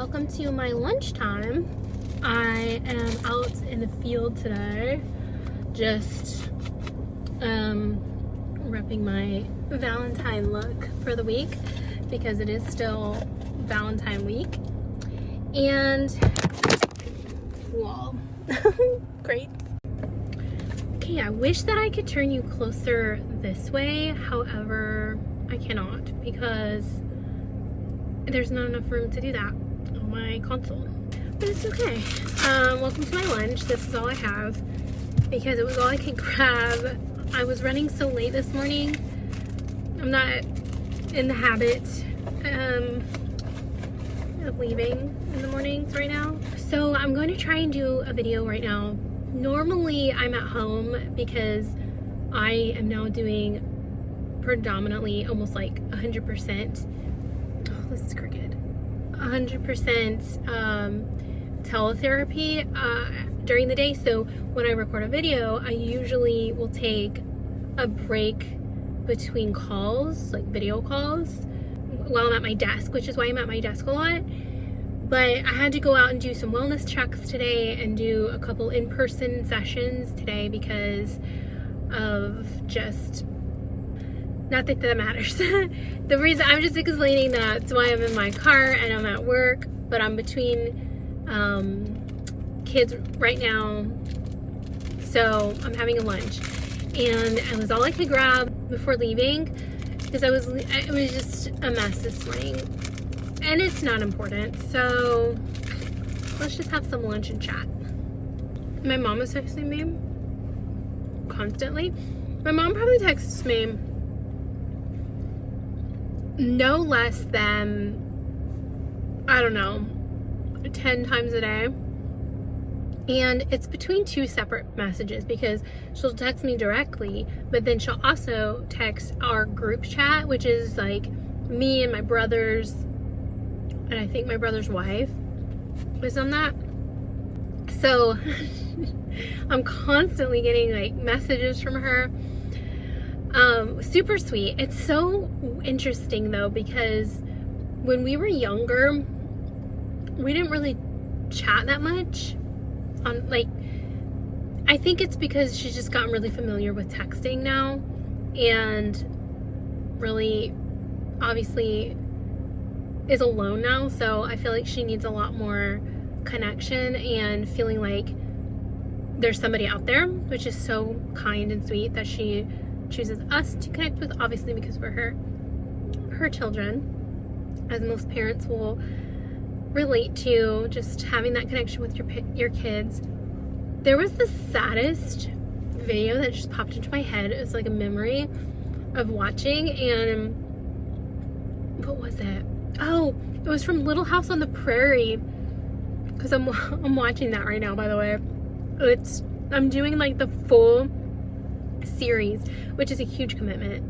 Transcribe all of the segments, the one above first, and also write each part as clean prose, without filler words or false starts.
welcome to my lunchtime. I am out in the field today, just repping my Valentine look for the week because it is still Valentine week. And wow, great. Okay, I wish that I could turn you closer this way, however I cannot because there's not enough room to do that on my console, but it's okay. Welcome to my lunch. This is all I have because it was all I could grab. I was running so late this morning. I'm not in the habit of leaving in the mornings right now, so I'm going to try and do a video right now. Normally I'm at home because I am now doing predominantly almost like 100%. This is crooked. 100% teletherapy during the day. So when I record a video, I usually will take a break between calls, like video calls, while I'm at my desk, which is why I'm at my desk a lot. But I had to go out and do some wellness checks today and do a couple in-person sessions today because of just, not that that matters. The reason, I'm just explaining that's why I'm in my car and I'm at work, but I'm between kids right now, so I'm having a lunch. And it was all I could grab before leaving because it was just a mess this morning. And it's not important, so let's just have some lunch and chat. My mom is texting me constantly. My mom probably texts me no less than, I don't know, 10 times a day. And it's between two separate messages because she'll text me directly, but then she'll also text our group chat, which is like me and my brothers, and I think my brother's wife is on that. So I'm constantly getting like messages from her. Super sweet. It's so interesting though, because when we were younger, we didn't really chat that much on, like, I think it's because she's just gotten really familiar with texting now and really obviously is alone now, so I feel like she needs a lot more connection and feeling like there's somebody out there, which is so kind and sweet that she chooses us to connect with, obviously because we're her children, as most parents will relate to, just having that connection with your kids. There was the saddest video that just popped into my head. It was like a memory of watching, and what was it? Oh, it was from Little House on the Prairie, because I'm watching that right now, by the way. I'm doing like the full series, which is a huge commitment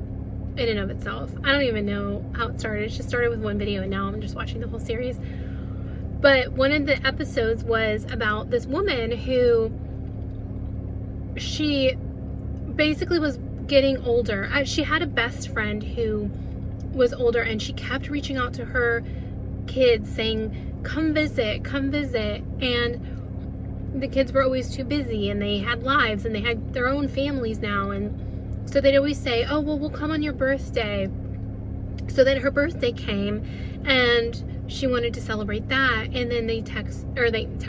in and of itself. I don't even know how it started. It just started with one video and now I'm just watching the whole series. But one of the episodes was about this woman who, she basically was getting older. She had a best friend who was older and she kept reaching out to her kids saying, come visit, and the kids were always too busy and they had lives and they had their own families now, and so they'd always say, oh well, we'll come on your birthday. So then her birthday came and she wanted to celebrate that, and then they didn't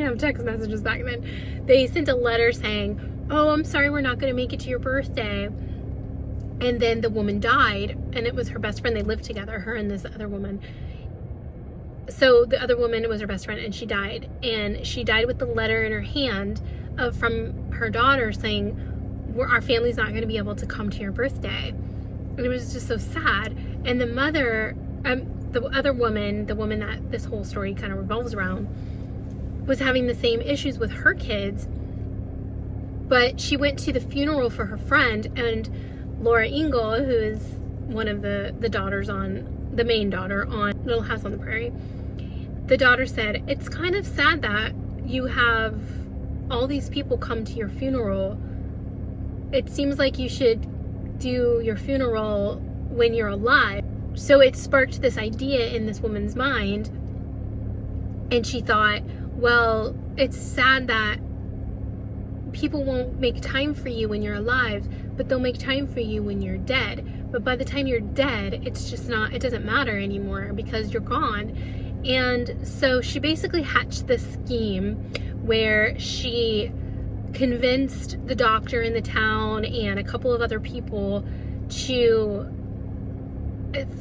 have text messages back then. They sent a letter saying, oh, I'm sorry, we're not going to make it to your birthday. And then the woman died, and it was her best friend. They lived together, her and this other woman. So the other woman was her best friend, and she died. And she died with the letter in her hand from her daughter saying, our family's not going to be able to come to your birthday. And it was just so sad. And the mother, the other woman, the woman that this whole story kind of revolves around, was having the same issues with her kids. But she went to the funeral for her friend, and Laura Ingle, who is one of the daughters the main daughter on Little House on the Prairie, the daughter said, it's kind of sad that you have all these people come to your funeral. It seems like you should do your funeral when you're alive. So it sparked this idea in this woman's mind And she thought, well, it's sad that people won't make time for you when you're alive, but they'll make time for you when you're dead. But by the time you're dead, it's just not, it doesn't matter anymore because you're gone. And so she basically hatched this scheme where she convinced the doctor in the town and a couple of other people to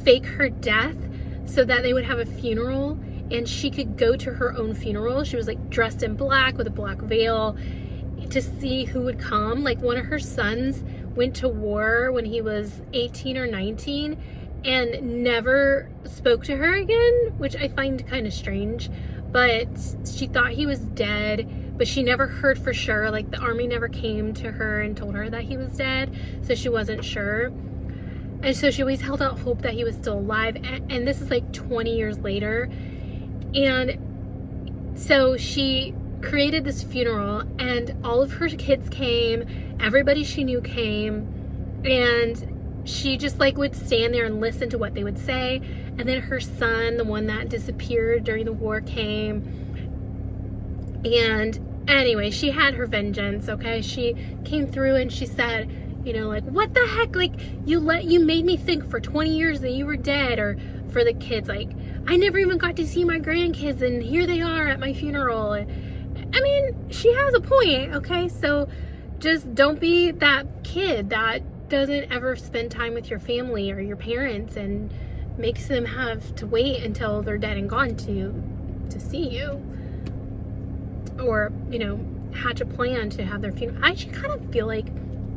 fake her death so that they would have a funeral and she could go to her own funeral. She was like dressed in black with a black veil to see who would come. Like, one of her sons went to war when he was 18 or 19 and never spoke to her again, which I find kind of strange. But she thought he was dead, but she never heard for sure. Like, the army never came to her and told her that he was dead, so she wasn't sure. And so she always held out hope that he was still alive. And this is like 20 years later. And so she created this funeral, and all of her kids came, everybody she knew came, and she just like would stand there and listen to what they would say. And then her son, the one that disappeared during the war, came. And anyway, she had her vengeance, okay? She came through and she said, you know, like, what the heck? Like, you made me think for 20 years that you were dead. Or for the kids, like, I never even got to see my grandkids, and here they are at my funeral. I mean, she has a point, okay? So just don't be that kid that doesn't ever spend time with your family or your parents and makes them have to wait until they're dead and gone to see you. Or, you know, hatch a plan to have their funeral. I actually kind of feel like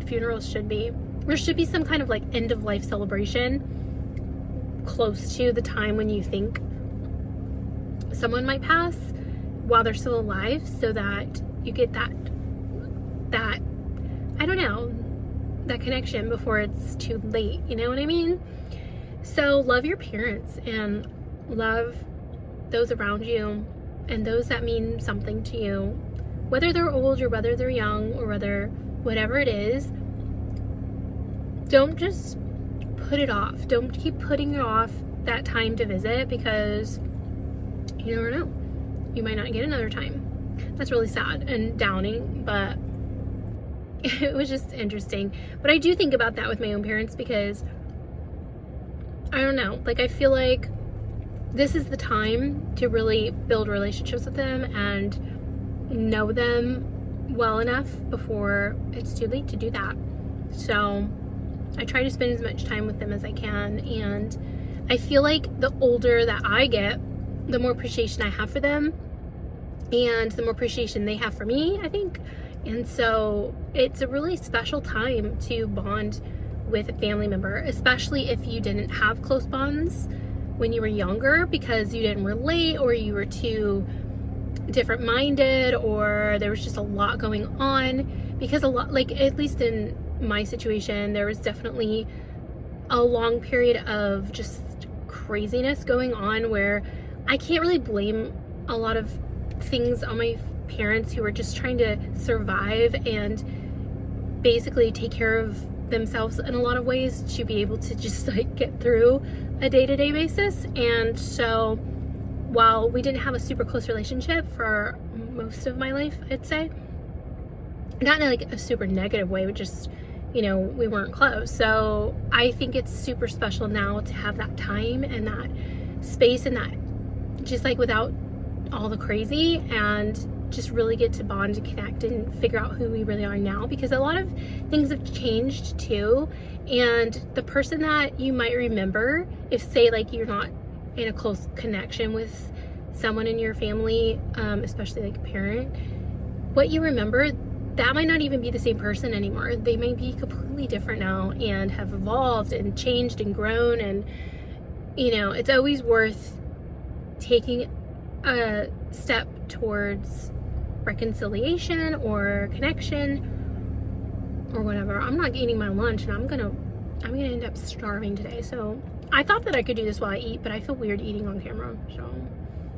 funerals there should be some kind of like end of life celebration close to the time when you think someone might pass while they're still alive, so that you get that I don't know, that connection before it's too late, you know what I mean? So love your parents and love those around you and those that mean something to you, whether they're old or whether they're young or whatever it is. Don't just put it off. Don't keep putting it off, that time to visit, because you never know. You might not get another time. That's really sad and downing, but it was just interesting. But I do think about that with my own parents, because I don't know, like, I feel like this is the time to really build relationships with them and know them well enough before it's too late to do that. So I try to spend as much time with them as I can, and I feel like the older that I get, the more appreciation I have for them and the more appreciation they have for me, I think. And so it's a really special time to bond with a family member, especially if you didn't have close bonds when you were younger because you didn't relate, or you were too different minded, or there was just a lot going on. Because a lot, like, at least in my situation, there was definitely a long period of just craziness going on where I can't really blame a lot of things on my parents, who were just trying to survive and basically take care of themselves in a lot of ways to be able to just like get through a day-to-day basis. And so while we didn't have a super close relationship for most of my life, I'd say, not in like a super negative way, but just, you know, we weren't close. So I think it's super special now to have that time and that space and that just like without all the crazy, and just really get to bond and connect and figure out who we really are now, because a lot of things have changed too. And the person that you might remember, if say like you're not in a close connection with someone in your family, especially like a parent, what you remember, that might not even be the same person anymore. They may be completely different now and have evolved and changed and grown. And you know, it's always worth taking a step towards reconciliation or connection or whatever. I'm not eating my lunch, and I'm gonna end up starving today. So I thought that I could do this while I eat, but I feel weird eating on camera, so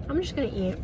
I'm just gonna eat.